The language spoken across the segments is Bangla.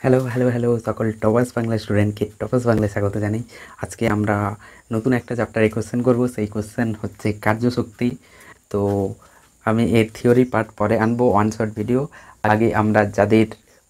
হ্যালো হ্যালো হ্যালো সকল টপার্স বাংলা স্টুডেন্টকে টপার্স বাংলায় স্বাগত জানাই। আজকে আমরা নতুন একটা চ্যাপ্টারে কোশ্চেন করব। সেই কোশ্চেন হচ্ছে কার্যশক্তি। তো আমি এর থিওরি পার্ট পরে আনবো ওয়ান শর্ট ভিডিও। আগে আমরা যাদের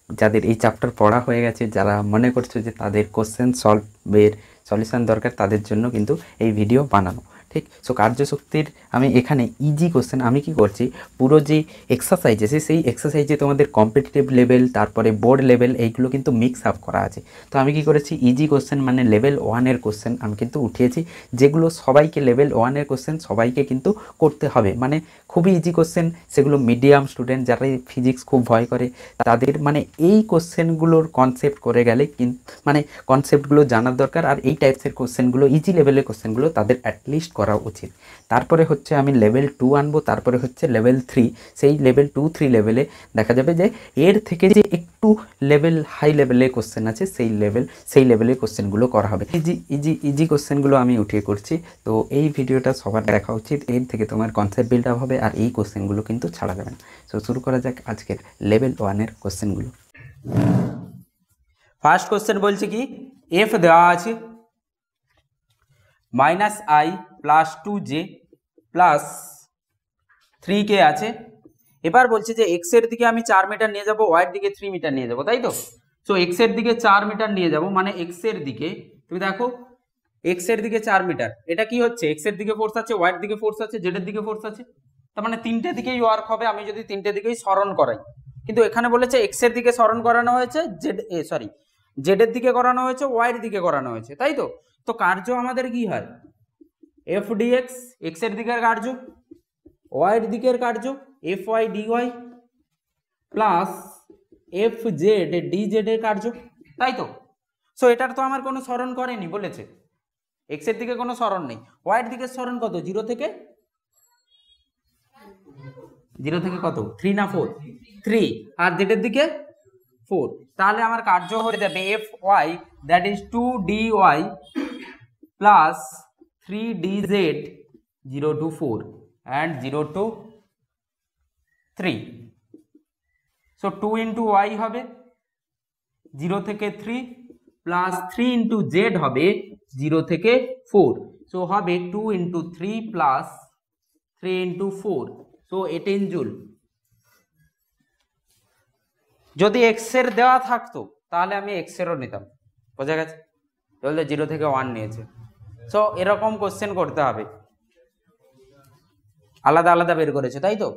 যাদের এই চ্যাপ্টার পড়া হয়ে গেছে, যারা মনে করছো যে তাদের কোশ্চেন সলভের সলিউশন দরকার, তাদের জন্য কিন্তু এই ভিডিও বানানো, ঠিক। সো কার্যশক্তির আমি এখানে ইজি কোশ্চেন আমি কি করছি, পুরো যে এক্সারসাইজ আছে সেই এক্সারসাইজে তোমাদের কম্পিটিটিভ লেভেল তারপরে বোর্ড লেভেল এইগুলো কিন্তু মিক্স আপ করা আছে। তো আমি কি করেছি, ইজি কোশ্চেন মানে লেভেল ওয়ানের কোশ্চেন আমি কিন্তু উঠিয়েছি, যেগুলো সবাইকে লেভেল ওয়ানের কোশ্চেন সবাইকে কিন্তু করতে হবে, মানে খুবই ইজি কোশ্চেন। সেগুলো মিডিয়াম স্টুডেন্ট যারা ফিজিক্স খুব ভয় করে তাদের মানে এই কোশ্চেনগুলোর কনসেপ্ট করে গেলে মানে কনসেপ্টগুলো জানার দরকার। আর এই টাইপসের কোশ্চেনগুলো ইজি লেভেলের কোশ্চেনগুলো তাদের অ্যাটলিস্ট করা উচিত। তারপরে হচ্ছে আমি লেভেল 2 আনবো, তারপরে হচ্ছে লেভেল 3। সেই লেভেল 2-3 লেভেলে দেখা যাবে যে এর থেকে যে একটু লেভেল হাই লেভেলের কোশ্চেন আছে সেই লেভেলের কোশ্চেনগুলো করা হবে। ইজি কোশ্চেনগুলো আমি উঠিয়ে করছি। তো এই ভিডিওটা সবার দেখা উচিত, এর থেকে তোমার কনসেপ্ট বিল্ড আপ হবে আর এই কোশ্চেনগুলো কিন্তু ছাড়া যাবে না। তো শুরু করা যাক আজকের লেভেল 1-এর কোশ্চেনগুলো। ফার্স্ট কোশ্চেন বলছে কি, এফ দেওয়া আছে -i + 2j + 3k আছে। এবার বলছে যে এক্স এর দিকে আমি 4 মিটার নিয়ে যাব, ওয়াই এর দিকে 3 মিটার নিয়ে যাব, তাই তো? সো এক্স এর দিকে 4 মিটার নিয়ে যাব, মানে এক্স এর দিকে তুমি দেখো এক্স এর দিকে 4 মিটার, এটা কি হচ্ছে, এক্স এর দিকে ফোর্স আছে, ওয়াই এর দিকে ফোর্স আছে, জেড এর দিকে ফোর্স আছে, তার মানে তিনটে দিকেই ওয়ার্ক হবে আমি যদি তিনটে দিকেই সরণ করাই। কিন্তু এখানে বলেছে এক্স এর দিকে সরণ করানো হয়েছে, জেড এর দিকে করানো হয়েছে, ওয়াই এর দিকে করানো হয়েছে, তাই তো? তো কার্য আমাদের কি হয়, এফ ডিএক্স এক্স এর দিকের কার্য, ওয়াই এর দিকের কার্য F Y DY plus F Z DZ এর কার্য, তাই তো? সো এটার তো আমার কোনো সরণ করেনি, বলেছে এক্স এর দিকে কোনো সরণ নেই, ওয়াই এর দিকে সরণ কত, 0 থেকে কত, 3 না 4, 3, আর জেড এর দিকে 4। তাহলে আমার কার্য হয়ে যাবে F Y that is 2dy plus 3dz 0 to 4 and 0 to 3। So 2 into Y হবে 0 থেকে 3 প্লাস 3 ইন্টু জেড হবে 0 থেকে 4। সো হবে 2 into 3 plus 3 into 4, so 18 joule. যদি এক্স এর দেওয়া থাকতো তাহলে আমি এক্স এরও নিতাম, বোঝা গেছে? তাহলে 0 থেকে 1 নিয়েছে। সো এরকম কোশ্চেন করতে হবে, আলাদা আলাদা বের করেছে, তাই তো?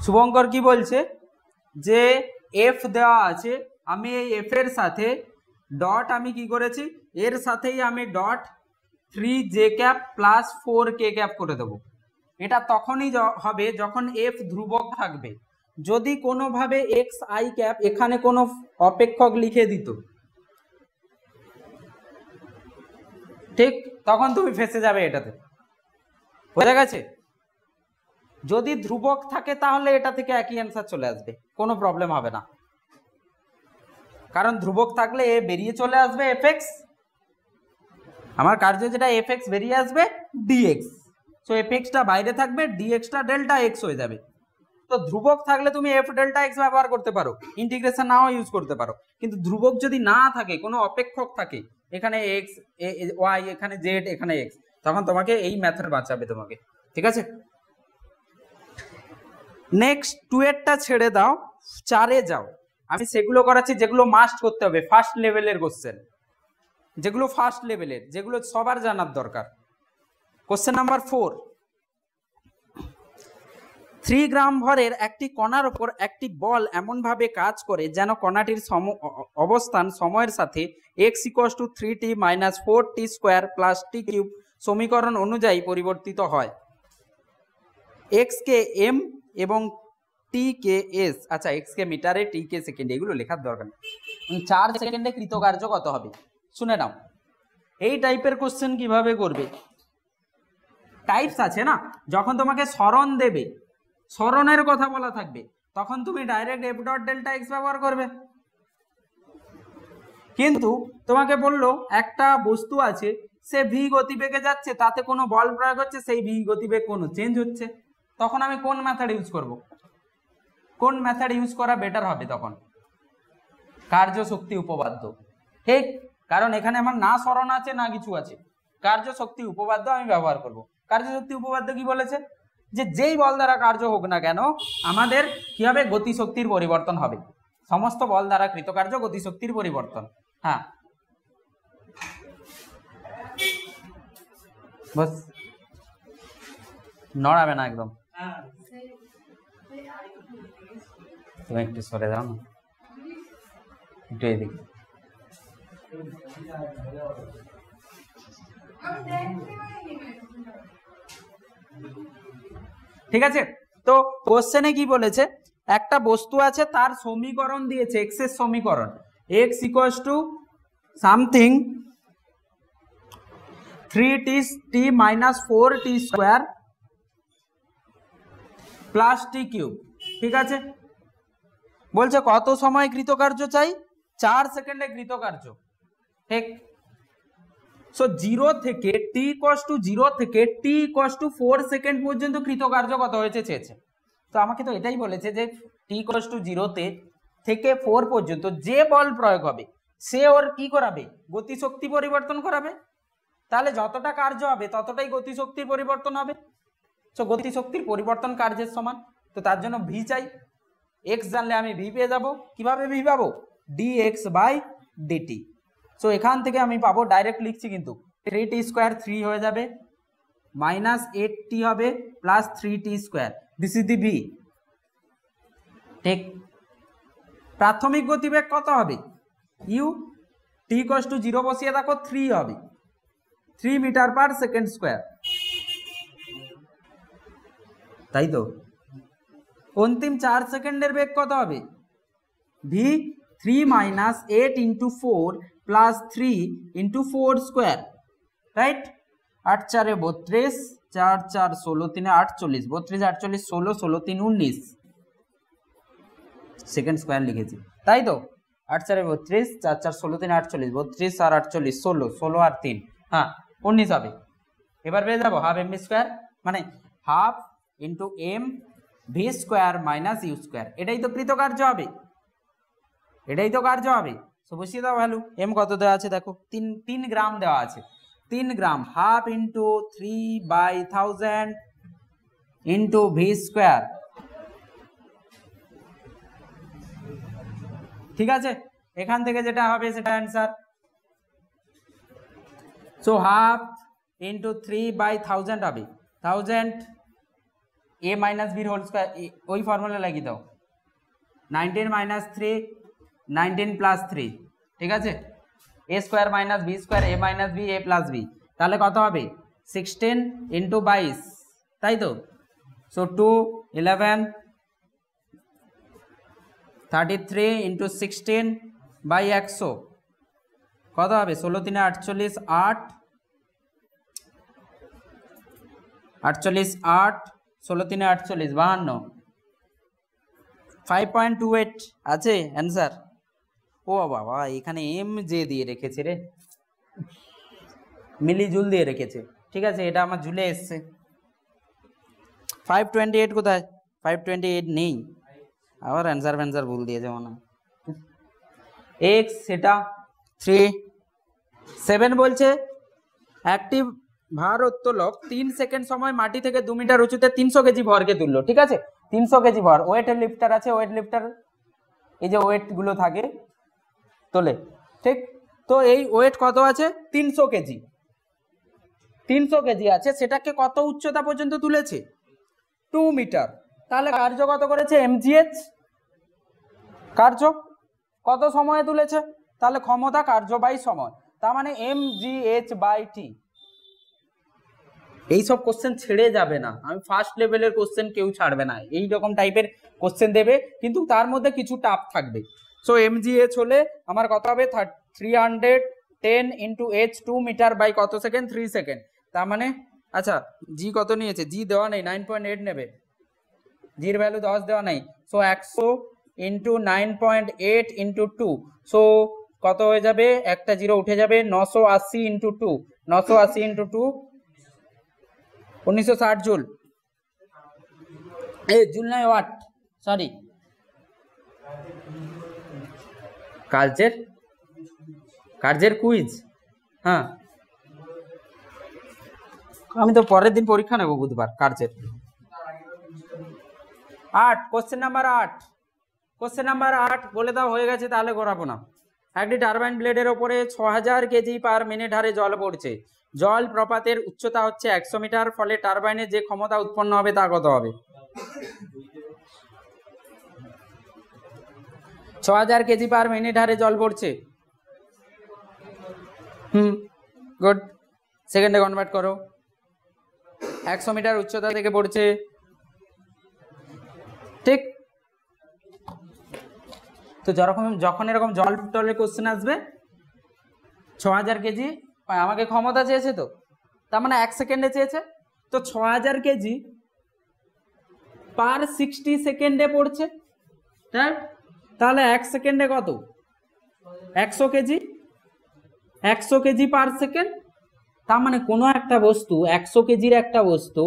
শুভঙ্কর কি বলছে যে এফ দেওয়া আছে, আমি এই এফ এর সাথে ডট আমি কি করেছি, এর সাথেই আমি dot 3j cap plus 4k cap করে দেবো। এটা তখনই হবে যখন এফ ধ্রুবক থাকবে। যদি কোনোভাবে এক্স আই ক্যাপ এখানে কোনো অপেক্ষক লিখে দিত, ঠিক, তখন তুমি ফেঁসে যাবে এটাতে, বোঝা গেছে? যদি ধ্রুবক থাকে তাহলে এটা থেকে একই অ্যান্সার চলে আসবে, কোনো প্রবলেম হবে না, কারণ ধ্রুবক থাকলে এ বেরিয়ে চলে আসবে এফ এক্স, আমার কার্য যেটা এফ এক্স বেরিয়ে আসবে ডিএক্স, সো এফ এক্সটা বাইরে থাকবে, ডিএক্সটা ডেল্টা এক্স হয়ে যাবে। তো ধ্রুবক থাকলে তুমি এফ ডেল্টা এক্স ব্যবহার করতে পারো, ইন্টিগ্রেশন নাও ইউজ করতে পারো। কিন্তু ধ্রুবক যদি না থাকে, কোনো অপেক্ষক থাকে, এখানে এক্স ওয়াই এখানে জেড এখানে এক্স, তখন তোমাকে এই মেথড বাঁচাবে তোমাকে, ঠিক আছে? নেক্সট 2 এরটা ছেড়ে দাও, 4-এ যাও। আমি সেগুলো করাচ্ছি যেগুলো মাস্ট করতে হবে, ফার্স্ট লেভেলের কোশ্চেন, যেগুলো ফার্স্ট লেভেলের, যেগুলো সবার জানার দরকার। কোশ্চেন নাম্বার 4, 3 গ্রাম ভরের একটি কণার উপর একটি বল এমনভাবে কাজ করে যেন কণাটির অবস্থান সময়ের সাথে x = 3t - 4t² + t³ সমীকরণ অনুযায়ী পরিবর্তিত হয়। x কে m এবং t কে s, আচ্ছা x কে মিটারে, t কে সেকেন্ডে, এগুলো লেখার দরকার নেই। 4 সেকেন্ডে কৃতকার্য কত হবে শুনে নাও। এই টাইপের কোশ্চেন কিভাবে করবে, টাইপস আছে না, যখন তোমাকে সরণ দেবে, সরণের কথা বলা থাকবে, তখন তুমি direct F dot delta x ব্যবহার করবে। কিন্তু তোমাকে বললো একটা বস্তু আছে, সে ভি গতিবেগে যাচ্ছে, তাতে কোনো বল প্রয়োগ হচ্ছে, সেই ভি গতিবেগ কোনো চেঞ্জ হচ্ছে, তখন আমি কোন মেথড ইউজ করব, কোন মেথড ইউজ করা বেটার হবে? তখন কার্যশক্তি উপপাদ্য, ঠিক, কারণ এখানে আমার না সরণ আছে না কিছু আছে, কার্যশক্তি উপপাদ্য আমি ব্যবহার করব। কার্যশক্তি উপপাদ্য কি বলেছে, যে যেই বল দ্বারা কার্য হোক না কেন আমাদের কি হবে, গতিশক্তির পরিবর্তন হবে, সমস্ত বল দ্বারা কৃতকার্য গতিশক্তির পরিবর্তন। হ্যাঁ বস, নড়াবে না একদম, তুমি একটু সরে যাও না, একটু এদিকে। ঠিক আছে, তো কোশ্চেনে কি বলেছে, একটা বস্তু আছে তার সমীকরণ দিয়েছে, এক্স এর সমীকরণ, x equals to something 3t minus 4t square plus T cube. ঠিক আছে, বলছে কত সময় কৃতকার্য চাই, 4 সেকেন্ডে কৃতকার্য। ঠিক, সো 0 থেকে t ইকুয়ালস টু 0 থেকে t ইকুয়ালস টু 4 সেকেন্ড পর্যন্ত কৃতকার্য কত হয়েছে চেয়েছে। তো আমাকে তো এটাই বলেছে যে t ইকুয়ালস টু 0 থেকে 4 পর্যন্ত যে বল প্রয়োগ হবে সে ওর কি করাবে, গতিশক্তি পরিবর্তন করাবে, তাহলে যতটা কার্য হবে ততটাই গতিশক্তির পরিবর্তন হবে। সো গতিশক্তির পরিবর্তন কার্যের সমান, তো তার জন্য ভি চাই, এক্স জানলে আমি ভি পেয়ে যাব। কিভাবে ভি পাবো, dx বাই dt। সো এখান থেকে আমি পাবো, ডাইরেক্ট লিখছি কিন্তু, 3t স্কোয়ার 3 হয়ে যাবে, মাইনাস 8t হবে plus 3t square, this is the V. ঠিক, প্রাথমিক গতিবেগ কত হবে, ইউ, t ইকুয়ালস টু 0 বসিয়ে দেখো 3 হবে, 3 মিটার পার সেকেন্ড স্কোয়ার, তাই তো। অন্তিম 4 সেকেন্ডের বেগ কত হবে, V 3 minus 8 into 4 plus 3 into 4 square, right. 8 4 32, 4 4 16 3 48, 32 48 16, 16 3 19 second square লিখেছি, তাই তো। 8 4 32, 4 4 16 3 48, 32 আর 48 16, 16 আর 3, হ্যাঁ 19 হবে। এবার পেয়ে যাবো হাফ এম ভি স্কোয়ার, মানে half into M V square minus U square, এটাই তো কৃতকার্য হবে, এটাই তো কার্য হবে। তো বসিয়ে দাও ভ্যালু, এম কত দেওয়া আছে দেখো, 3 গ্রাম দেওয়া আছে, 3 gram, half into 3/1000 into V square. ঠিক আছে, এখান থেকে যেটা হবে সেটা অ্যান্সার। সো হাফ ইন্টু 3/1000 হবে 1000, a মাইনাস বির হোল স্কোয়ার, ওই ফর্মুলা লাগিয়ে দাও, 19 মাইনাস 3, 19 প্লাস 3, ঠিক আছে, a square minus B square, a minus B, a plus B, তাহলে কত হবে 16 ইন্টু 22, তাই তো। সো 2 11 33 ইন্টু 16 বাই 100 কত হবে, 16 3 48, 8 48 8, 16 3 48 52, 5.28 আছে অ্যান্সার। ও বাবা, এখানে এম যে দিয়ে রেখেছে রে, মিলিজুল দিয়ে রেখেছে, ঠিক আছে, এটা আমার ঝুলে এসছে। 528 কোথায়, 528 নেই, আবার অ্যান্সার ভুল দিয়েছে মনে হয়। এক্স সেটা 3 7 বলছে একটি ভারোত্তোলক 3 সেকেন্ড সময় মাটি থেকে 2 মিটার উঁচুতে 300 কেজি ভরকে তুললো। ঠিক আছে, 300 কেজি ভর, ওয়েটের লিফটার আছে, ওয়েট লিফটার এই যে ওয়েট গুলো থাকে তোলে, ঠিক, তো এই ওয়েট কত আছে 300 কেজি, 300 কেজি আছে, সেটাকে কত উচ্চতা পর্যন্ত তুলেছে 2 মিটার। তাহলে কার্য কত করেছে, এমজিএইচ, কার্য কত সময়ে তুলেছে, তাহলে ক্ষমতা কার্য বাই সময়, তার মানে এমজিএইচ বাই টি। এইসব কোশ্চেন ছেড়ে যাবে না, আমি ফার্স্ট লেভেলের কোশ্চেন কেউ ছাড়বে না, এই রকম টাইপের কোশ্চেন দেবে, কিন্তু তার মধ্যে কিছু টাফ থাকবে। সো এমজিএইচ হলে আমার কত হবে 310 ইন্টু এইচ 2 মিটার বাই কত সেকেন্ড, 3 সেকেন্ড, তার মানে আচ্ছা জি কত নিয়েছে, জি দেওয়া নেই, 9.8 নেবে, জির ভ্যালু 10 দেওয়া নাই। সো 100 ইন্টু 9.8 ইন্টু 2, সো কত হয়ে যাবে, একটা জিরো উঠে যাবে, 980 ইন্টু 2, 980 ইন্টু 2 1960 জুল, জুল নয় ওয়াট, সরি কার্যের কার্যের কুইজ, হ্যাঁ আমি তো পরের দিন পরীক্ষা নেবো বুধবার কার্যের। 8 কোশ্চেন নাম্বার 8, কোশ্চেন নাম্বার 8 বলে দাও, হয়ে গেছে তাহলে ঘোরাবো না। একটি টারবাইন ব্লেডের ওপরে 6000 কেজি পার মিনিট হারে জল পড়ছে, জল প্রপাতের উচ্চতা হচ্ছে 100 মিটার, ফলে টারবাইনের যে ক্ষমতা উৎপন্ন হবে তা কত হবে? 6000 কেজি পার মিনিট হারে জল পড়ছে, গুড, সেকেন্ডে কনভার্ট করো। 100 মিটার উচ্চতা থেকে পড়ছে, ঠিক। তো যখন এরকম জল টলের কোশ্চেন আসবে, 6000 কেজি আমাকে ক্ষমতা চেয়েছে, তো তার মানে 1 সেকেন্ডে চেয়েছে, তো 6000 কেজি পার 60 সেকেন্ডে পড়ছে, তাই তাহলে 1 সেকেন্ডে কত? 100 কেজি, 100 কেজি পার সেকেন্ড। তার মানে কোনো একটা বস্তু 100 কেজির একটা বস্তু,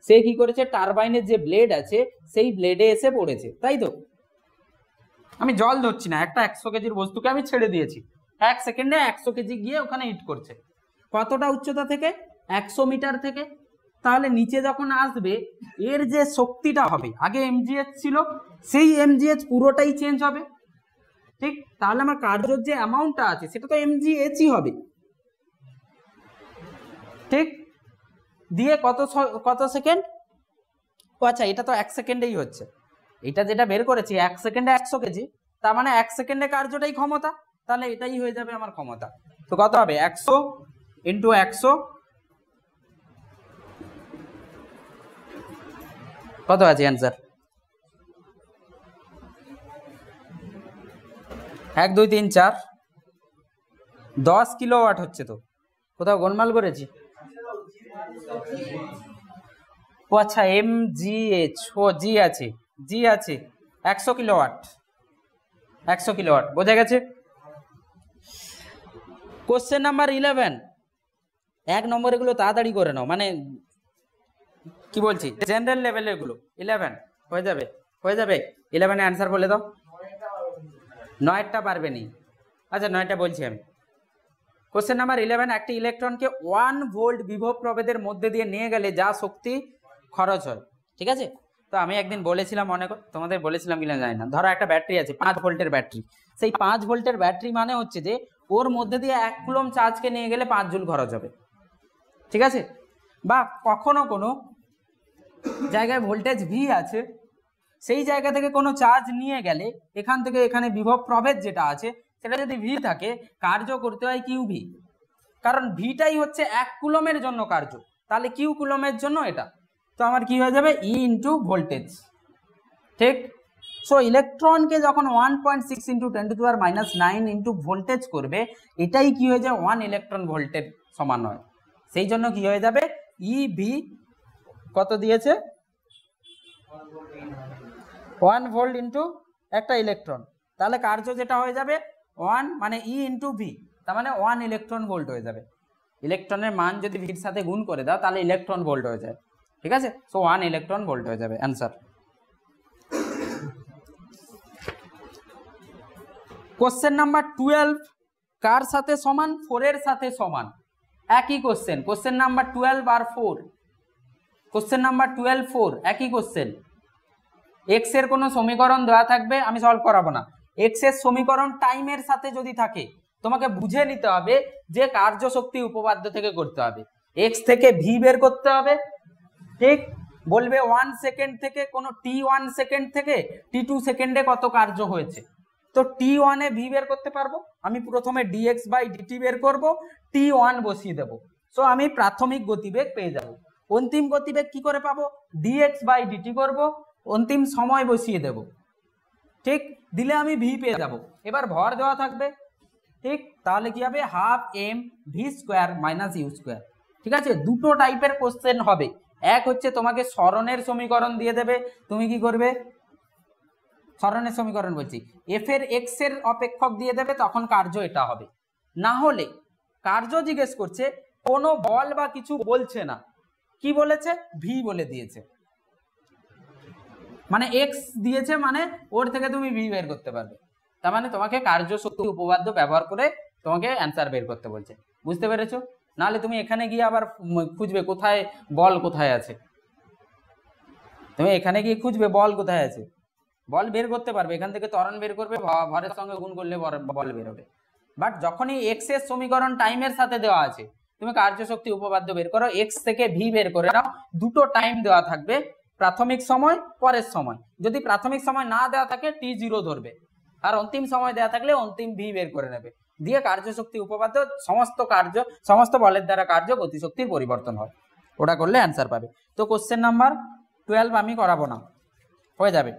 সে কি করেছে, টারবাইনের যে ব্লেড আছে সেই ব্লেডে এসে পড়েছে, তাই তো। আমি জল ধরছি না, একটা 100 কেজির বস্তুকে আমি ছেড়ে দিয়েছি, 1 সেকেন্ডে 100 কেজি গিয়ে ওখানে হিট করছে। কতটা উচ্চতা থেকে? 100 মিটার থেকে। তাহলে নিচে যখন আসবে এর যে শক্তিটা হবে, আগে এমজিএইচ ছিল, সেই এমজিএইচ পুরোটাই চেঞ্জ হবে, ঠিক। তাহলে আমার কার্যের যে অ্যামাউন্টটা আছে সেটা তো এমজিএইচই হবে, ঠিক। দিয়ে কত সেকেন্ড? ও আচ্ছা, এটা তো 1 সেকেন্ডেই হচ্ছে, এটা যেটা বের করেছি 1 সেকেন্ডে 100 কেজি, তার মানে 1 সেকেন্ডে কার্যটাই ক্ষমতা, তাহলে এটাই হয়ে যাবে আমার ক্ষমতা। তো কত হবে? 100 ইন্টু 100, কত আছে অ্যান্সার? 1 2 3 4 10 কিলোওয়াট হচ্ছে। তো কোথাও গোলমাল করেছি? ও আচ্ছা, এমজিএইচ, ও জি আছে, জি আছে, 100 কিলোওয়াট, 100 কিলোওয়াট, বোঝা গেছে। কোশ্চেন নাম্বার 11, 1 নম্বর এগুলো তাড়াতাড়ি করে নাও, মানে কি বলছি, জেনারেল লেভেলের গুলো। 11 হয়ে যাবে, হয়ে যাবে। 11 এ অ্যান্সার বলে দাও। 9টা পারবে নি, আচ্ছা 9টা বলছি আমি। কোশ্চেন নাম্বার 11, একটি ইলেকট্রনকে 1 ভোল্ট বিভব প্রভেদের মধ্যে দিয়ে নিয়ে গেলে যা শক্তি খরচ হয়, ঠিক আছে। তো আমি একদিন বলেছিলাম, অনেক তোমাদের বলেছিলাম কিনা জানি না, ধরো একটা ব্যাটারি আছে 5 ভোল্টের ব্যাটারি, সেই 5 ভোল্টের ব্যাটারি মানে হচ্ছে যে ওর মধ্যে দিয়ে 1 কুলম চার্জকে নিয়ে গেলে 5 জুল খরচ হবে, ঠিক আছে। বা কখনো কোনো জায়গায় ভোল্টেজ ভি আছে, সেই জায়গা থেকে কোনো চার্জ নিয়ে গেলে এখান থেকে এখানে বিভব প্রভেদ যেটা আছে সেটা যদি ভি থাকে, কার্য করতে হয় কিউ ভি, কারণ ভিটাই হচ্ছে 1 কুলমের জন্য কার্য, তাহলে কিউ কুলমের জন্য এটা। তো আমার কি হয়ে যাবে? ই ইন্টু ভোল্টেজ, ঠিক। সো ইলেকট্রনকে যখন 1.6 ইন্টু 10⁻⁹ ইন্টু ভোল্টেজ করবে, এটাই কি হয়ে যায়? 1 ইলেকট্রন ভোল্টের সমান হয়। সেই জন্য কি হয়ে যাবে? ই ভি কত দিয়েছে? 1 ভোল্ট ইন্টু একটা ইলেকট্রন, তাহলে কার্য যেটা হয়ে যাবে 1 মানে ই ইন্টু ভি, তার মানে 1 ইলেকট্রন ভোল্ট হয়ে যাবে। ইলেকট্রনের মান যদি ভির সাথে গুণ করে দাও তাহলে ইলেকট্রন ভোল্ট হয়ে যায়, ঠিক আছে। সো 1 ইলেকট্রন ভোল্ট হয়ে যাবে অ্যান্সার। কোশ্চেন নাম্বার 12, কার সাথে সমান? 4 এর সাথে সমান। একই কোশ্চেন, কোশ্চেন নাম্বার 12 আর 4, কোশ্চেন নাম্বার 12 4 একই কোশ্চেন। এক্স এর কোনো সমীকরণ দেওয়া থাকবে, আমি সলভ করাবো না। এক্স এর সমীকরণ টাইমের সাথে যদি থাকে, তোমাকে বুঝে নিতে হবে যে কার্য শক্তি উপপাদ্য থেকে করতে হবে, এক্স থেকে ভি বের করতে হবে, ঠিক। বলবে 1 সেকেন্ড থেকে, কোনো t1 সেকেন্ড থেকে t2 সেকেন্ডে কত কার্য হয়েছে, তো t1 এ ভি বের করতে পারবো। আমি প্রথমে dx বাই dt বের করব, t1 বসিয়ে দেবো, সো আমি প্রাথমিক গতিবেগ পেয়ে যাব। অন্তিম গতিবেগ কি করে পাবো? dx বাই dt করব, অন্তিম সময় বসিয়ে দেব, ঠিক। দিলে আমি ভি পেয়ে যাব। এবার ভর দেওয়া থাকবে, ঠিক, তাহলে কি হবে? Half M V square minus U square, ঠিক আছে। দুটো টাইপের কোশ্চেন হবে, এক হচ্ছে তোমাকে সরণের সমীকরণ দিয়ে দেবে, তুমি কি করবে? সরণের সমীকরণ বলছি, এফ এর এক্স এর অপেক্ষক দিয়ে দেবে, তখন কার্য এটা হবে। না হলে কার্য জিজ্ঞেস করছে, কোনো বল বা কিছু বলছে না, কি বলেছে? ভি বলে দিয়েছে, মানে এক্স দিয়েছে, মানে ওর থেকে তুমি ভি বের করতে পারবে। তার মানে তোমাকে কার্যশক্তি উপপাদ্য ব্যবহার করে তোমাকে অ্যান্সার বের করতে বলছে। বুঝতে পেরেছো? নাহলে তুমি এখানে গিয়ে আবার খুঁজবে কোথায় বল কোথায় আছে, তুমি এখানে গিয়ে খুঁজবে বল কোথায় আছে। বল বের করতে পারবে, এখান থেকে ত্বরণ বের করবে, ভরের সঙ্গে গুণ করলে বল বের হবে। বাট যখনই এক্স এর সমীকরণ টাইমের সাথে দেওয়া আছে, তুমি কার্যশক্তি উপপাদ্য বের করো, এক্স থেকে ভি বের করে নাও, দুটো টাইম দেওয়া থাকবে, প্রাথমিক সময় পরের সময়। যদি প্রাথমিক সময় না দেওয়া থাকে t0 ধরবে, আর অন্তিম সময় দেওয়া থাকলে অন্তিম ভি বের করে নেবে, দিয়ে কার্যশক্তি উপপাদ্য সমস্ত বলের দ্বারা কার্য গতিশক্তির পরিবর্তন হয়, ওটা করলে অ্যান্সার পাবে। তো কোশ্চেন নাম্বার 12 আমি করাবো না, হয়ে যাবে।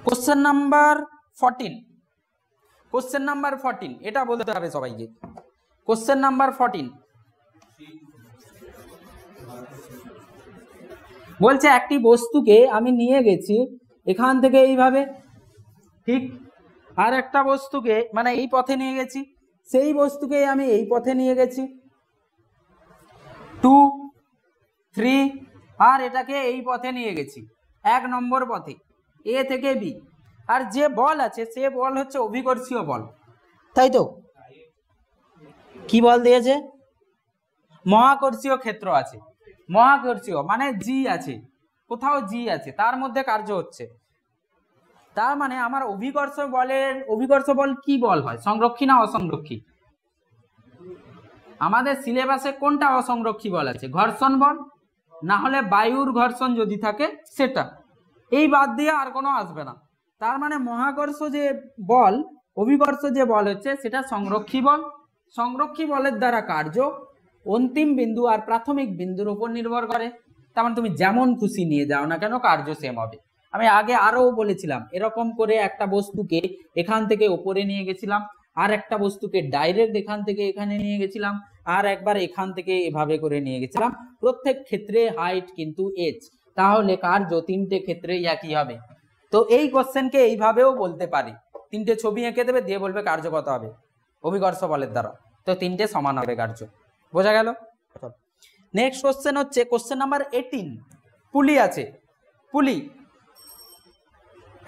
কোশ্চেন নাম্বার 14, কোশ্চেন নাম্বার 14 এটা বলতে হবে সবাইকে। কোশ্চেন নাম্বার 14 বলছে একটি বস্তুকে আমি নিয়ে গেছি এখান থেকে এইভাবে, ঠিক, আর একটা বস্তুকে মানে এই পথে নিয়ে গেছি, সেই বস্তুকে আমি এই পথে নিয়ে গেছি 2, 3, আর এটাকে এই পথে নিয়ে গেছি 1 নম্বর পথে এ থেকে বি। আর যে বল আছে সে বল হচ্ছে অভিকর্ষীয় বল, তাই তো? কি বল দিয়েছে? মহাকর্ষীয় ক্ষেত্র আছে, মহাকর্ষীয় মানে জি আছে, কোথাও জি আছে, তার মধ্যে কার্য হচ্ছে। তার মানে আমার অভিকর্ষ বল কি বল হয়? সংরক্ষী না অসংরক্ষী? আমাদের সিলেবাসে কোনটা অসংরক্ষী বল আছে? ঘর্ষণ বল, না হলে বায়ুর ঘর্ষণ যদি থাকে সেটা, এই বাদ দিয়ে আর কোনো আসবে না। তার মানে মহাকর্ষ যে বল, অভিকর্ষ যে বল হচ্ছে সেটা সংরক্ষী বল। সংরক্ষী বলের দ্বারা কার্য অন্তিম বিন্দু আর প্রাথমিক বিন্দুর উপর নির্ভর করে। তার মানে তুমি যেমন খুশি নিয়ে যাও না কেন কার্য সেম হবে। আমি আগে আরো বলেছিলাম, এরকম করে একটা বস্তুকে এখান থেকে উপরে নিয়ে গেছিলাম, আর একটা বস্তুকে ডাইরেক্ট এখান থেকে এখানে নিয়ে গেছিলাম, আর একবার এখান থেকে এভাবে করে নিয়ে গেছিলাম। প্রত্যেক ক্ষেত্রে হাইট কিন্তু h, তাহলে কার্য তিনটে ক্ষেত্রে একই হবে। তো এই কোশ্চেনকে এইভাবেও বলতে পারি, তিনটে ছবি এঁকে দেবে, দিয়ে বলবে কার্য কত হবে অভিকর্ষ বলের দ্বারা, তো তিনটে সমান হবে কার্য। বোঝা গেল? নেক্সট কোশ্চেন হচ্ছে কোশ্চেন নাম্বার 18, পুলি আছে, পুলি।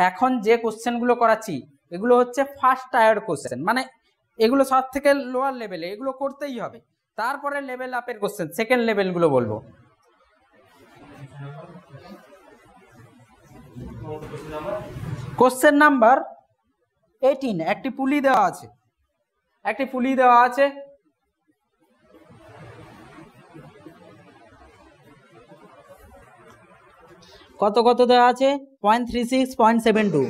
এখন যে কোশ্চেনগুলো করাচ্ছি এগুলো হচ্ছে ফার্স্ট টায়ার কোশ্চেন, মানে এগুলো সব থেকে লোয়ার লেভেলে, এগুলো করতেই হবে। তারপরে লেভেল আপের কোশ্চেন, সেকেন্ড লেভেলগুলো বলবো। কোশ্চেন নাম্বার 18, একটি পুলি দেওয়া আছে, একটি পুলি দেওয়া আছে, কত কত দেওয়া আছে? 0.36, 0.72,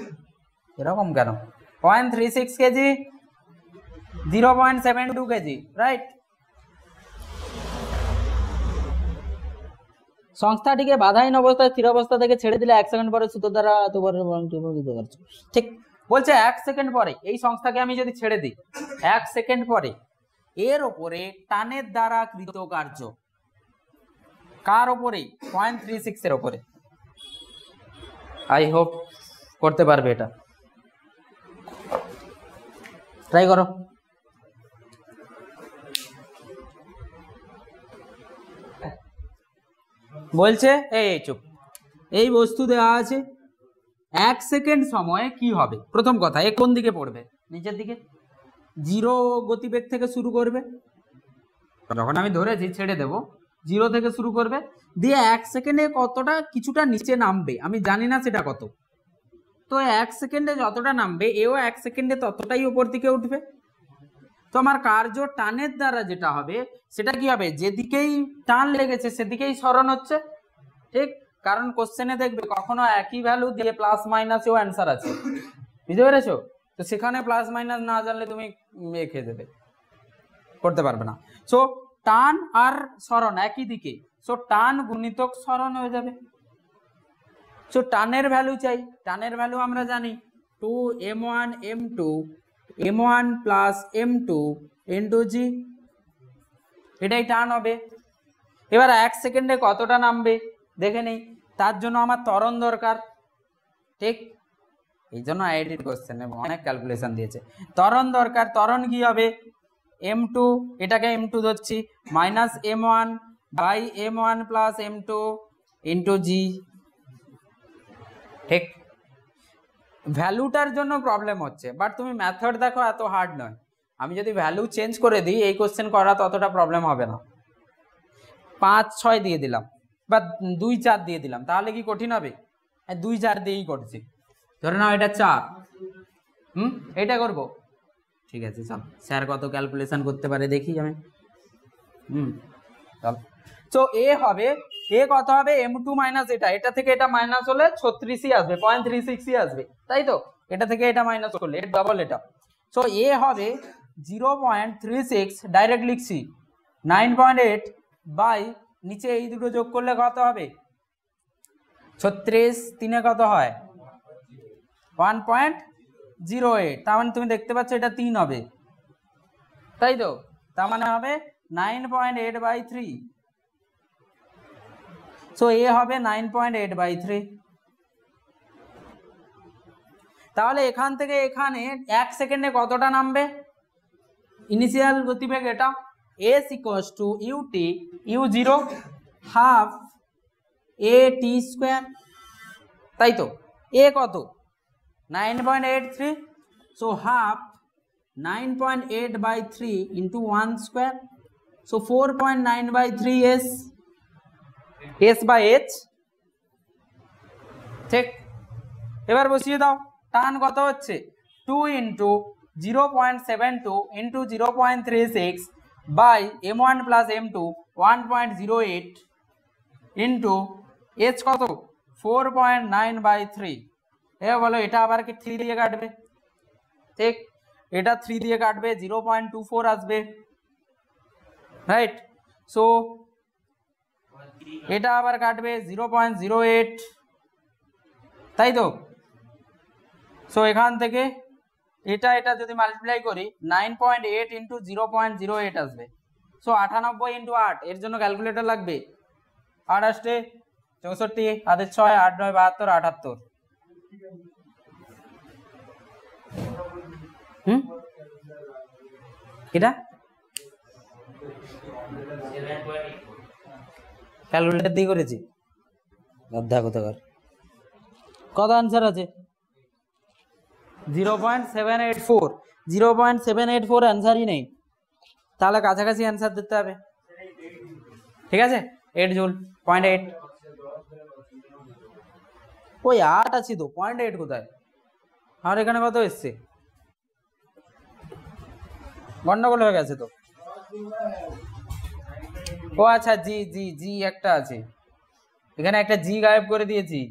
এরকম কেন? 0.36 কেজি, 0.72 কেজি, রাইট? সংস্থাটিকে বাধাহীন অবস্থায় স্থির অবস্থা থেকে ছেড়ে দিলে 1 সেকেন্ড পরে সুতো দ্বারা ঠিক বলছে। 1 সেকেন্ড পরে এই সংস্থাকে আমি যদি ছেড়ে দিই, 1 সেকেন্ড পরে এর ওপরে টানের দ্বারা কৃত কার্য, কার ওপরে? 0.36 এর ওপরে। আই হোপ করতে পারবে, এটা ট্রাই করো। বলছে এই চুপ, এই বস্তু দেওয়া আছে, 1 সেকেন্ড সময়ে কি হবে? প্রথম কথা, এ কোন দিকে পড়বে? নিচের দিকে, 0 গতিবেগ থেকে শুরু করবে, যখন আমি ধরেছি ছেড়ে দেব 0 থেকে শুরু করবে, দিয়ে 1 সেকেন্ডে কতটা কিছুটা নিচে নামবে আমি জানি না সেটা কত, তো 1 সেকেন্ডে যতটা নামবে এও 1 সেকেন্ডে ততটাই উপর দিকে উঠবে। তো আমার কার্য টানের দ্বারা যেটা হবে সেটা কি হবে? যেদিকেই টান লেগেছে সেদিকেই সরণ হচ্ছে, ঠিক? কারণ কোশ্চেনে দেখবে কখনো একই ভ্যালু দিয়ে প্লাস মাইনাসেও অ্যান্সার আছে, বুঝতে পেরেছো? তো সেখানে প্লাস মাইনাস না জানলে তুমি খেয়ে দেবে, করতে পারবে না। সো টান আর সরণ একই দিকে, সো টান গুণিতক সরণ হয়ে যাবে। সো টানের ভ্যালু চাই, টানের ভ্যালু আমরা জানি 2m1 m2 m1 plus m2 into জি, এটাই টান হবে। এবার 1 সেকেন্ডে কতটা নামবে দেখে নেই, তার জন্য আমার ত্বরণ দরকার, ঠিক? এই জন্য আইডির কোশ্চেনে অনেক ক্যালকুলেশন দিয়েছে। ত্বরণ দরকার, ত্বরণ কি হবে? m2, এটাকে m2 ধরছি, minus m1 by m1 plus m2 into G, ঠিক? ভ্যালুটার জন্য প্রবলেম হচ্ছে, বাট তুমি মেথড দেখো এত হার্ড নয়। আমি যদি ভ্যালু চেঞ্জ করে দিই এই কোশ্চেন করা ততটা প্রবলেম হবে না। 5 6 দিয়ে দিলাম বা 2 4 দিয়ে দিলাম, তাহলে কি কঠিন হবে? 2 4 দিয়েই করছি। ধরে নাও এটা 4, এটা করব, ঠিক আছে চল স্যার কত ক্যালকুলেশন করতে পারে দেখি আমি। চল, তো এ হবে, এ কত হবে m2 মাইনাস এটা থেকে এটা মাইনাস হলে 36ই আসবে, 0.36ই আসবে, তাই তো? এটা থেকে এটা মাইনাস করলে এর ডবল এটা। সো এ হবে 0.36, ডাইরেক্ট লিখছি 9.8 বাই নিচে এই দুটো যোগ করলে কত হবে? 36 3 কত হয়? 1.08। তার মানে তুমি দেখতে পাচ্ছ এটা 3 হবে, তাই তো? তার মানে হবে 9.8 বাই 3। সো এ হবে 9.8 বাই 3। তাহলে এখান থেকে এখানে 1 সেকেন্ডে কতটা নামবে ইনিশিয়াল গতিবেগ? এটা s equals to ut u0 half at square, তাই তো? এ কত? 9.83, so half 9.8 by 3 into 1 square, so 4.9 by 3 s by h, ঠিক? এবার বসিয়ে দাও, টান কত হচ্ছে? 2 into 0.72 into 0.36 by m1 plus m2 1.08 into h কত? 4.9 বাই 3। এবার বলো এটা আবার কি 3 দিয়ে কাটবে? ঠিক, এটা 3 দিয়ে কাটবে, 0.24 আসবে, রাইট? সো এটা আবার কাটবে 0.08, তাই তো? সো এখান থেকে এটা যদি মাল্টিপ্লাই করি 9.8 ইন্টু 0.08 আসবে। সো 98 ইন্টু 8, এর জন্য ক্যালকুলেটর লাগবে। 8 আসতে 64, 8 6, 8 9 72, 78। এটা ক্যালকুলেটর দিয়ে করেছি, অধ্যায় কোথাকার। কত আনসার আছে? 0.784, 0.784 অ্যান্সারই নেই, তাহলে কাছাকাছি অ্যান্সার দিতে হবে, ঠিক আছে? 8 জুল 0.8, ওই 8 আছে তো, 0.8 কোথায়? আর এখানে কত এসছে? গন্ডগোল হয়ে গেছে তো। ও আচ্ছা, জি জি জি একটা আছে, এখানে একটা জি গায়েব করে দিয়েছি,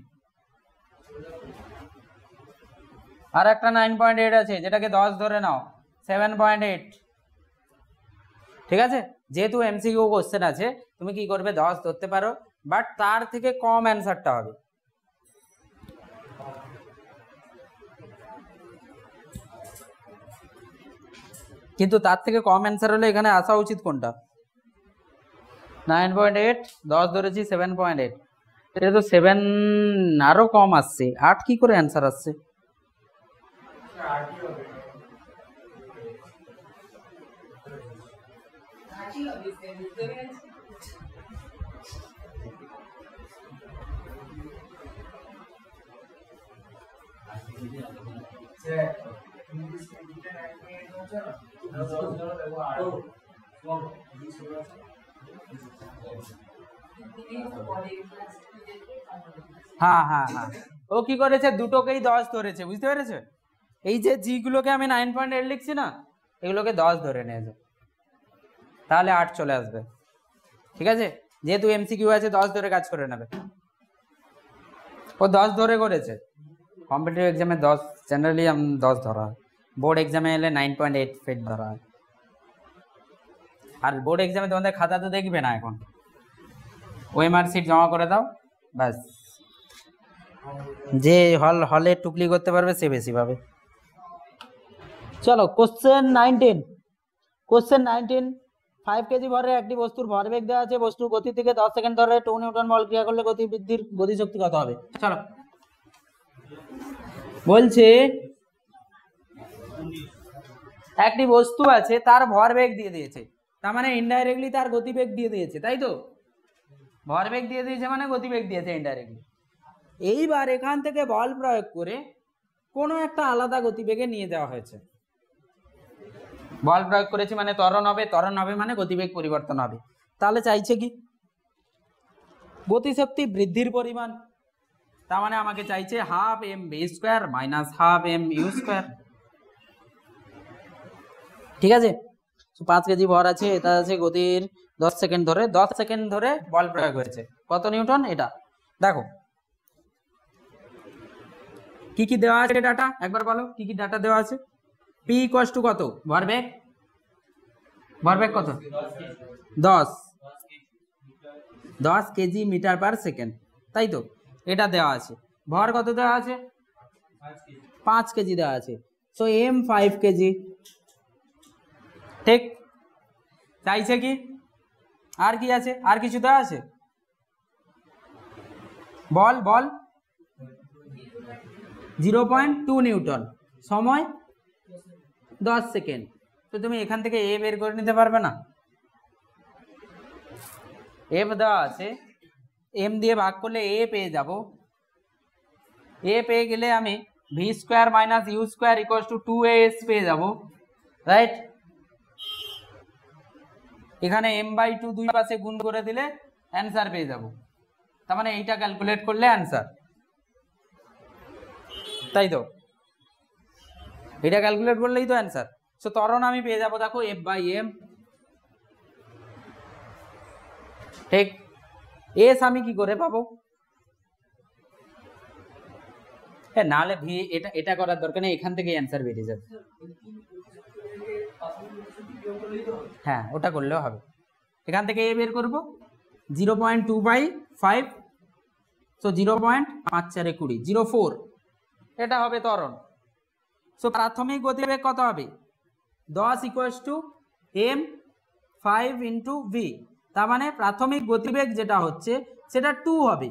আর একটা 9.8 আছে, যেটাকে 10 ধরে নাও, 7.8, ঠিক আছে? যেহেতু এমসিকিউ কোশ্চেন আছে তুমি কি করবে, 10 ধরতে পারো, বাট তার থেকে কম অ্যান্সারটা হবে। কিন্তু তার থেকে কম অ্যান্সার হলে এখানে আসা উচিত কোনটা? 9.8, 10 ধরেছি, 7.8, এটা তো 7 আরো কম আসছে, 8 কি করে অ্যান্সার আসছে? হ্যাঁ হ্যাঁ হ্যাঁ, ও কি করেছে, দুটোকেই 10 ধরেছে, বুঝতে পেরেছে? এই যে জি গুলোকে আমি 9.8 লিখছি না, এগুলোকে 10 ধরে নিয়েছে, তাহলে 8 চলে আসবে, ঠিক আছে? যেহেতু এমসিকিউ আছে 10 ধরে কাজ করে নেবে, ও 10 ধরে করেছে। কম্পিটিটিভ এক্সামে 10 জেনারেলি 10 ধরা হয়, বোর্ড এক্সামে এলে 9.8 ফিট ধরা হয়। আর বোর্ড এক্সামে তোমাদের খাতা তো দেখবে না এখন, ওএমআর সিট জমা করে দাও, ব্যাস, যে হলে টুকলি করতে পারবে সে বেশি পাবে। চলো কোশ্চেন 19, কোশ্চেন 19, 5 কেজি ভরের একটি বস্তুর ভরবেগ দেওয়া আছে, বস্তুর গতি থেকে 10 সেকেন্ড ধরে 2 নিউটন বল ক্রিয়া করলে গতি বৃদ্ধির গতিশক্তি কত হবে? চলো, বলছে একটি বস্তু আছে, তার ভরবেগ দিয়ে দিয়েছে, তার মানে ইনডাইরেক্টলি তার গতিবেগ দিয়ে দিয়েছে, তাই তো? ভরবেগ দিয়ে দিয়েছে মানে গতিবেগ দিয়েছে ইনডাইরেক্টলি। এইবার এখান থেকে বল প্রয়োগ করে কোনো একটা আলাদা গতিবেগে নিয়ে যাওয়া হয়েছে। বল প্রয়োগ করেছি মানে ত্বরণ হবে, ত্বরণ হবে মানে গতিবেগ পরিবর্তন হবে। তাহলে চাইছে কি গতিশক্তি বৃদ্ধির পরিমাণ, তার মানে আমাকে চাইছে half M V square minus half M U square. ঠিক আছে, 5 কেজি ভর আছে, এটা আছে গতির 10 সেকেন্ড ধরে, 10 সেকেন্ড ধরে বল প্রয়োগ হয়েছে, কত নিউটন? এটা দেখো কি কি দেওয়া আছে ডাটা, একবার বলো কি কি ডাটা দেওয়া আছে। পি ইকুয়ালস টু কত? ভরবেগ, ভরবেগ কত? 10 কেজি মিটার পার সেকেন্ড, তাই তো? এটা দেওয়া আছে। ভর কত দেওয়া আছে? 5 কেজি দেওয়া আছে। So M 5 KG. ঠিক, চাইছে কি আর কি আছে? আর কিছু দেওয়া আছে? বল বল 0.2 নিউটন, সময় 10 সেকেন্ড। তো তুমি এখান থেকে এ বের করে নিতে পারবে না? এফ দেওয়া আছে, এম দিয়ে ভাগ করলে এ পেয়ে যাব। এ পেয়ে গেলে আমি V square minus U square equals to 2as পেয়ে যাব, রাইট? এখানে m/2 দুই পাশে গুণ করে দিলে অ্যান্সার পেয়ে যাব। তার মানে এইটা ক্যালকুলেট করলে অ্যান্সার, তাই তো? এটা ক্যালকুলেট করলেই তো অ্যান্সার। সো ত্বরণ আমি পেয়ে যাব, দেখো f/m। ঠিক, এস আমি কি করে পাবো? হ্যাঁ, নাহলে ভি, এটা করার দরকার নেই, এখান থেকে অ্যান্সার বেরিয়ে যাবে। হ্যাঁ, ওটা করলেও হবে। এখান থেকে এ বের করবো 0.2/5, সো 0.54 04, এটা হবে ত্বরণ। সো প্রাথমিক গতিবেগ কত হবে? 10 equals to M 5 into V, তার মানে প্রাথমিক গতিবেগ যেটা হচ্ছে সেটা 2 হবে।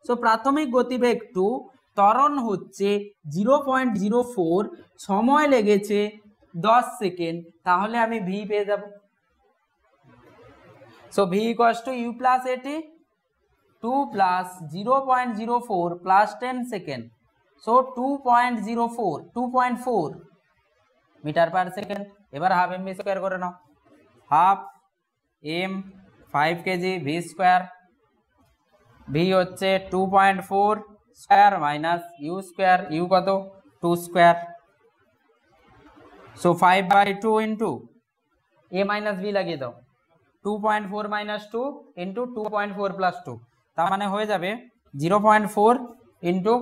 সো প্রাথমিক গতিবেগ 2, ত্বরণ হচ্ছে 0.04, সময় লেগেছে 10 সেকেন্ড, তাহলে আমি ভি পেয়ে যাব। So V equals to U plus at 2 plus 0.04 plus 10 second, so 2.04 metre per second. এবার হাফ এম ভি স্কোয়ার করে নাও, half M 5 K G V square, V হচ্ছে 2.4 square minus U square, U কত? 2 square. So 5/2 into A minus B লাগিয়ে দাও, 2.4 মাইনাস 2 ইন্টু 2.4 প্লাস 2, তার মানে হয়ে যাবে 0.4 ইন্টু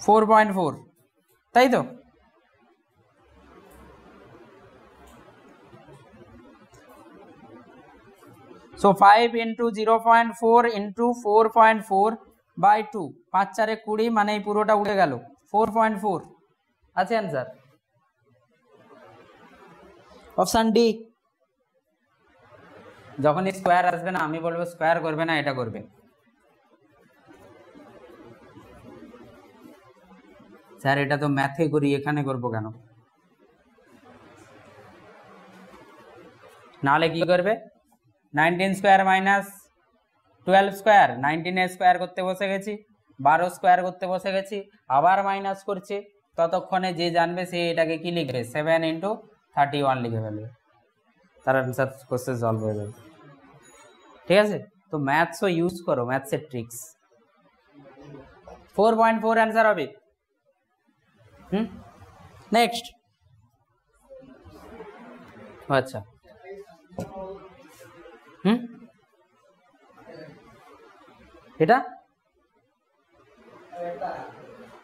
4.4, তাই তো? সো 5 ইন্টু 0.4 ইন্টু 4.4/2, 5 4 20, মানে এই পুরোটা উঠে গেল, 4.4 আছে অ্যান্সার। Option D. যখন স্কোয়ার আসবে না আমি বলবো স্কোয়ার করবে না, এটা করবে। স্যার এটা তো ম্যাথে করি, এখানে করবো কেন? নাহলে কি করবে? 19 স্কোয়ার মাইনাস 12 স্কোয়ার, 19 স্কোয়ার করতে বসে গেছি, 12 স্কোয়ার করতে বসে গেছি, আবার মাইনাস করছে, ততক্ষণে যে জানবে সে এটাকে কি লিখবে? 7 ইন্টু 31 লিখে ফেলবে, তার অ্যান্সার কোশ্চেন সলভ হয়ে যাবে। ঠিক আছে, তো ম্যাথসও ইউজ করো, ম্যাথসের ট্রিক্স। 4.4 অ্যান্সার হবে। নেক্সট। আচ্ছা, এটা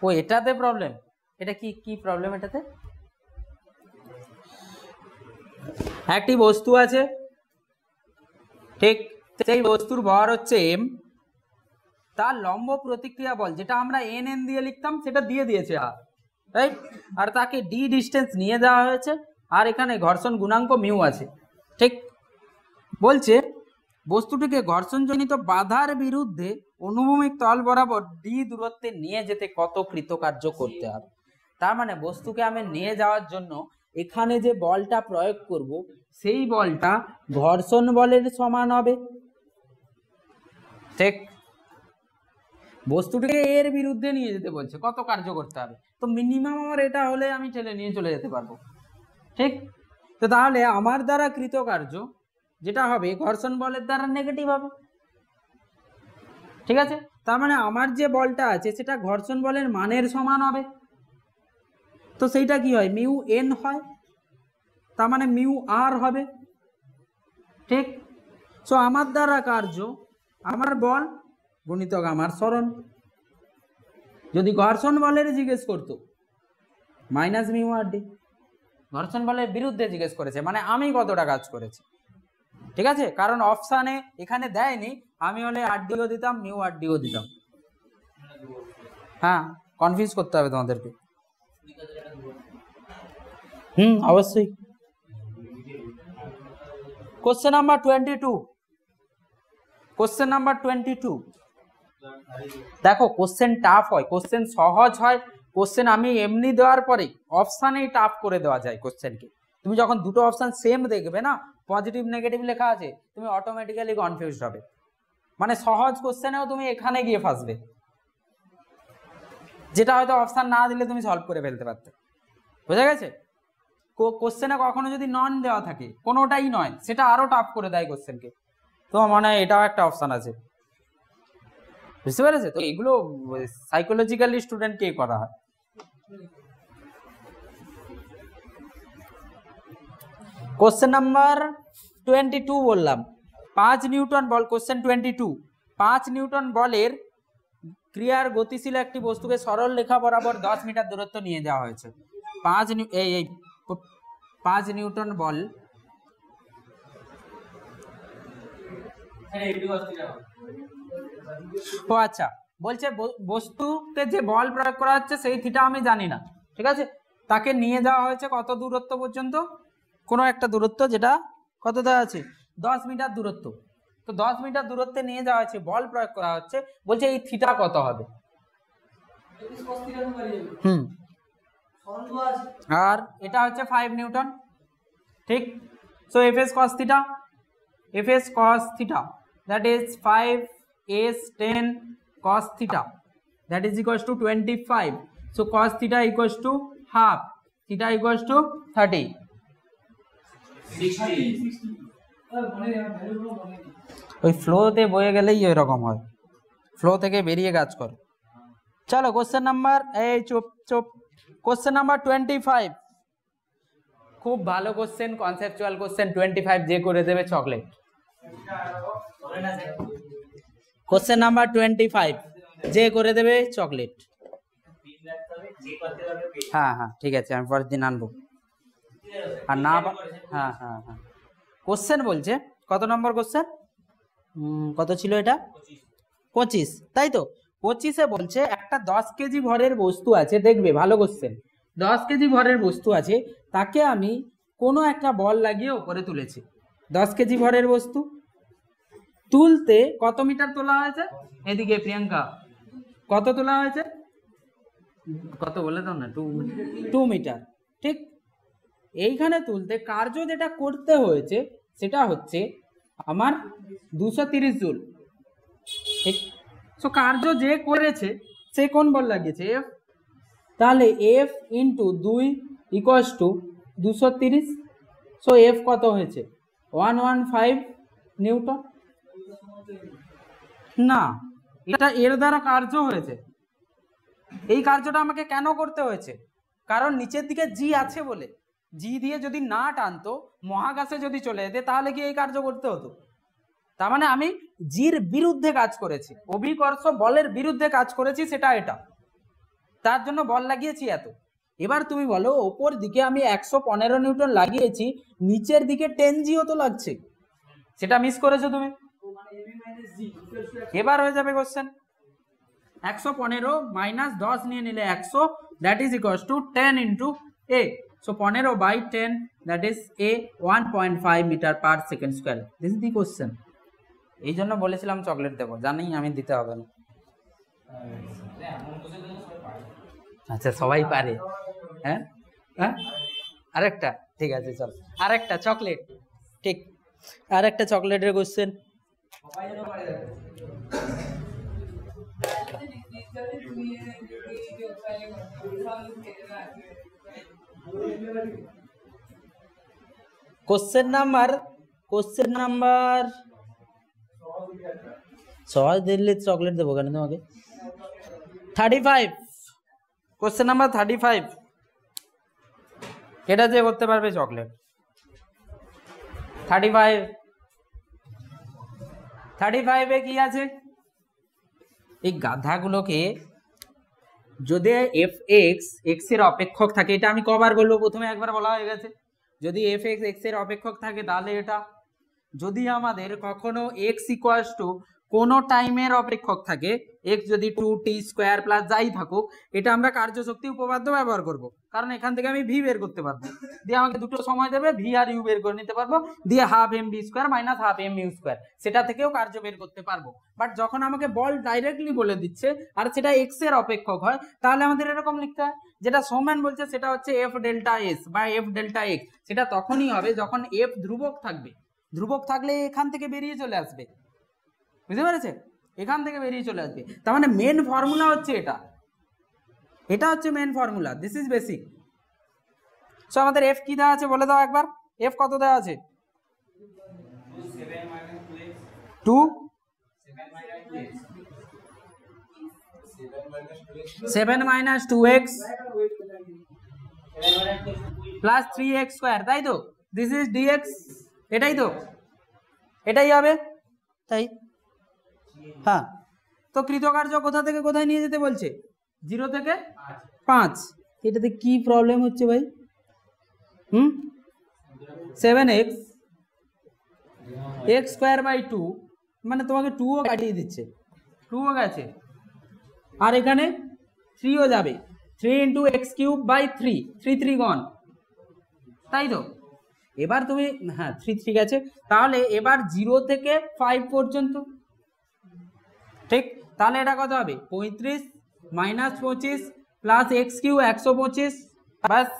ও এটাতে প্রবলেম, এটা কি কি প্রবলেম? এটাতে একটি বস্তু আছে, ঠিক, সেই বস্তুর ভর হচ্ছে এম, তার লম্ব প্রতিক্রিয়া বল যেটা আমরা এন এন দিয়ে লিখতাম সেটা দিয়ে দিয়েছে আর, রাইট? আর তাকে ডি ডিস্টেন্স নিয়ে যাওয়া হয়েছে, আর এখানে ঘর্ষণ গুণাঙ্ক মিউ আছে। ঠিক, বলছে বস্তুটিকে ঘর্ষণজনিত বাধার বিরুদ্ধে অনুভূমিক তল বরাবর ডি দূরত্বে নিয়ে যেতে কত কৃতকার্য করতে হবে। তার মানে বস্তুকে আমি নিয়ে যাওয়ার জন্য এখানে যে বলটা প্রয়োগ করব সেই বলটা ঘর্ষণ বলের সমান হবে। ঠিক, বস্তুটাকে এর বিরুদ্ধে নিয়ে যেতে বলছে, কত কার্য করতে হবে। তো মিনিমাম আমার এটা হলে আমি ঠেলে নিয়ে চলে যেতে পারবো, ঠিক? তো তাহলে আমার দ্বারা কৃত কার্য যেটা হবে ঘর্ষণ বলের দ্বারা নেগেটিভ হবে, ঠিক আছে? তার মানে আমার যে বলটা আছে সেটা ঘর্ষণ বলের মানের সমান হবে। তো সেইটা কি হয়, মিউ এন হয়, তার মানে মিউ আর হবে, ঠিক? সো আমার দ্বারা কার্য, আমার বল গুণিতক আমার সরণ। যদি ঘর্ষণ বলের জিজ্ঞেস করতো মাইনাস মিউ আর ডি, ঘর্ষণ বলের বিরুদ্ধে জিজ্ঞেস করেছে, মানে আমি কতটা কাজ করেছি, ঠিক আছে? কারণ অপশানে এখানে দেয়নি, আমি হলে আর ডিও দিতাম, মিউ আর ডিও দিতাম। হ্যাঁ, কনফিউজ করতে হবে তোমাদেরকে। অবশ্যই। Question number 22, question number 22। দেখো কোশ্চেন টাফ হয়, কোশ্চেন সহজ হয়, কোশ্চেন আমি এমনি দেওয়ার পরে অপশানেই টাফ করে দেওয়া যায় কোশ্চেনকে। তুমি যখন দুটো অপশান সেম দেখবে না, পজিটিভ নেগেটিভ লেখা আছে, তুমি অটোমেটিক্যালি কনফিউজড হবে। মানে সহজ কোশ্চেনেও তুমি এখানে গিয়ে ফাঁসবে, যেটা হয়তো অপশান না দিলে তুমি সলভ করে ফেলতে পারতে। বোঝা গেছে? কোশ্চেনে কখনো যদি নন দেওয়া থাকে, কোনোটাই নয়, সেটা আরো টাফ করে দেয় কোশ্চেনকে। তো মনে হয় এটাও একটা অপশান আছে, বুঝতে পেরেছে? তো এগুলো সাইকোলজিক্যালি স্টুডেন্টকে করা হয়। কোশ্চেন নাম্বার 22 বললাম, 5 নিউটন বল, কোশ্চেন 22, 5 নিউটন বলের ক্রিয়ার গতিশীল একটি বস্তুকে সরল রেখা বরাবর 10 মিটার দূরত্ব নিয়ে যাওয়া হয়েছে। 5 নিউটন বল, ও আচ্ছা, বলছে বস্তুতে যে বল প্রয়োগ করা হচ্ছে সেই থিটা আমি জানি না, ঠিক আছে? তাকে নিয়ে যাওয়া হয়েছে কত দূরত্ব পর্যন্ত, কোনো একটা দূরত্ব, যেটা কত দেওয়া আছে, 10 মিটার দূরত্ব। তো 10 মিটার দূরত্বে নিয়ে যাওয়া হয়েছে, বল প্রয়োগ করা হচ্ছে, বলছে এই থিটা কত হবে। আর এটা হচ্ছে 5 নিউটন, ঠিক? So FS cos theta, FS cos theta that is 5s 10 cos theta, that is equals to 25. So cos theta equals to half, theta equals to 30, 60. ওই ফ্লোতে বয়ে গেলেই এরকম হয়, ফ্লো থেকে বেরিয়ে কাজ করো। চলো কোশ্চেন নাম্বার, এই চুপ, কোশ্চেন নাম্বার 25, খুব ভালো কোশ্চেন, কনসেপচুয়াল কোশ্চেন। 25 যে করে দেবে চকলেট। কোশ্চেন নাম্বার 25 যে করে দেবে চকলেট। হ্যাঁ ঠিক আছে, আমি পরের দিন আনবো। আর না, হ্যাঁ কোশ্চেন বলছে কত নম্বর কোশ্চেন, কত ছিল এটা, 25, তাই তো? 25-এ বলছে একটা 10 কেজি ভরের বস্তু আছে, দেখবে ভালো কোশ্চেন। 10 কেজি ভরের বস্তু আছে, তাকে আমি কোনো একটা বল লাগিয়ে উপরে তুলেছি। 10 কেজি ভরের বস্তু তুলতে কত মিটার তোলা হয়েছে, এদিকে প্রিয়াঙ্কা কত তোলা হয়েছে, কত বলে দাও না, 2 মিটার, ঠিক? এইখানে তুলতে কার্য যেটা করতে হয়েছে সেটা হচ্ছে আমার 230 জুল, ঠিক? সো কার্য যে করেছে সে কোন বল লাগিয়েছে, এফ। তাহলে F into 2 equals to 230। So F কত হয়েছে, 115 নিউটন। না, এটা এর দ্বারা কার্য হয়েছে। এই কার্যটা আমাকে কেন করতে হয়েছে, কারণ নিচের দিকে জি আছে বলে। জি দিয়ে যদি না টানতো, মহাকাশে যদি চলে যেতে, তাহলে কি এই কার্য করতে হতো? তার মানে আমি জির বিরুদ্ধে কাজ করেছি, অভিকর্ষ বলের বিরুদ্ধে কাজ করেছি, সেটা এটা। তার জন্য বল লাগিয়েছি এত। এবার তুমি বলো, ওপর দিকে আমি 115 নিউটন লাগিয়েছি, নিচের দিকে 10 জিও তো লাগছে, সেটা মিস করেছো তুমি। এবার হয়ে যাবে কোশ্চেন, 115 মাইনাস 10 নিয়ে নিলে 100, that is equals to 10 into A. So 15/10, that is A 1.5 metre per second square. This is the question. এই জন্য বলেছিলাম চকলেট দেবো, জানি আমি দিতে হবে না। আচ্ছা, সবাই পারে, হ্যাঁ আরেকটা, ঠিক আছে চল, আরেকটা চকলেট, ঠিক, আরেকটা চকলেটের কোশ্চেন। क्वेश्चन नंबर সহজ দিল্লি চকলেট দেবো কেন তোমাকে 35 क्वेश्चन नंबर 35 এটা যে করতে পারবে চকলেট 35 এ কি আছে এই গাধাগুলোকে যদি fx x এর অপেক্ষক থাকে এটা আমি কবার বলবো প্রথমে একবার বলা হয়ে গেছে যদি fx x এর অপেক্ষক থাকে তাহলে এটা যদি আমাদের কখনো x ইকুয়ালস টু কোন টাইমের অপেক্ষক থাকে x যদি 2t স্কয়ার প্লাস যাই থাকুক এটা আমরা কার্যশক্তি উপপাদ্য ব্যবহার করব কারণ এখান থেকে আমি v বের করতে পারবো দিয়ে আমাকে দুটো সময় দেবে v আর u বের করে নিতে পারবো দিয়ে half mv square minus half mu square সেটা থেকেও কার্য বের করতে পারবো বাট যখন আমাকে বল ডাইরেক্টলি বলে দিচ্ছে আর সেটা x এর অপেক্ষক হয় তাহলে আমাদের এরকম লিখতে হয় যেটা সমান বলছে সেটা হচ্ছে f ডেল্টা s বা f ডেল্টা x সেটা তখনই হবে যখন f ধ্রুবক থাকবে ধ্রুবক থাকলে এখান থেকে বেরিয়ে চলে আসবে বুঝতে পেরেছে এখান থেকে বেরিয়ে চলে আসবে তার মানে মেন ফর্মুলা হচ্ছে এটা হচ্ছে main formula this is basic so আমাদের f কি দেওয়া আছে বলে দাও একবার f কত দেওয়া আছে 2 7 minus 2x plus 3x square তাই তো দিস ইজ dx এটাই তো এটাই হবে তাই হ্যাঁ তো কৃতকার্য কোথা থেকে কোথায় নিয়ে যেতে বলছে 0 থেকে 5 এটাতে কি প্রবলেম হচ্ছে ভাই 7x x স্কয়ার বাই 2 মানে তোমাকে 2 ও কাটিয়ে দিচ্ছে 2 ও গেছে আর এখানে 3 ও যাবে 3 ইন্টু এক্স কিউব বাই 3 3 3 গন তাই তো এবার তুমি হ্যাঁ 3 3 গেছে তাহলে এবার 0 থেকে 5 পর্যন্ত ঠিক তাহলে এটা কত হবে 35 মাইনাস 25 প্লাস এক্স কিউ 125 বাস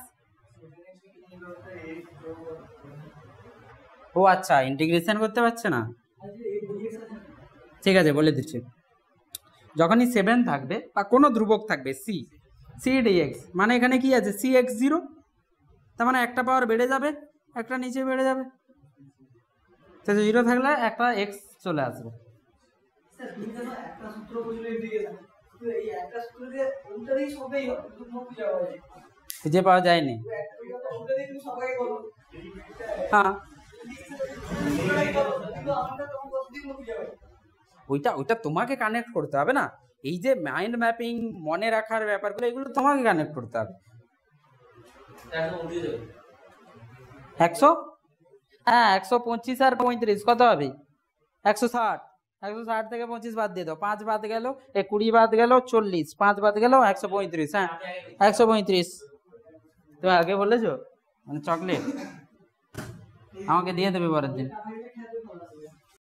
ও আচ্ছা ইন্টিগ্রেশন করতে পারছে না ঠিক আছে বলে দিচ্ছি যখনই 7 থাকবে বা কোনো ধ্রুবক থাকবে c dx মানে এখানে কি আছে cx0 তার মানে একটা পাওয়ার বেড়ে যাবে একটা নিচে বেড়ে যাবে তো 0 থাকলে একটা x চলে আসবে খুঁজে পাওয়া যায়নি হ্যাঁ ওইটা তোমাকে কানেক্ট করতে হবে না এই যে মাইন্ড ম্যাপিং মনে রাখার ব্যাপারগুলো এগুলো তোমাকে কানেক্ট করতে হবে 100 হ্যাঁ 125 আর 35 কত হবে 160 160 থেকে 25 বাদ দিয়ে দাও 5 বাদ গেল 20 বাদ গেল 40 5 বাদ গেল 135 হ্যাঁ 135 তুমি আগে বলেছো মানে চকলেট আমাকে দিয়ে দেবে পরের দিন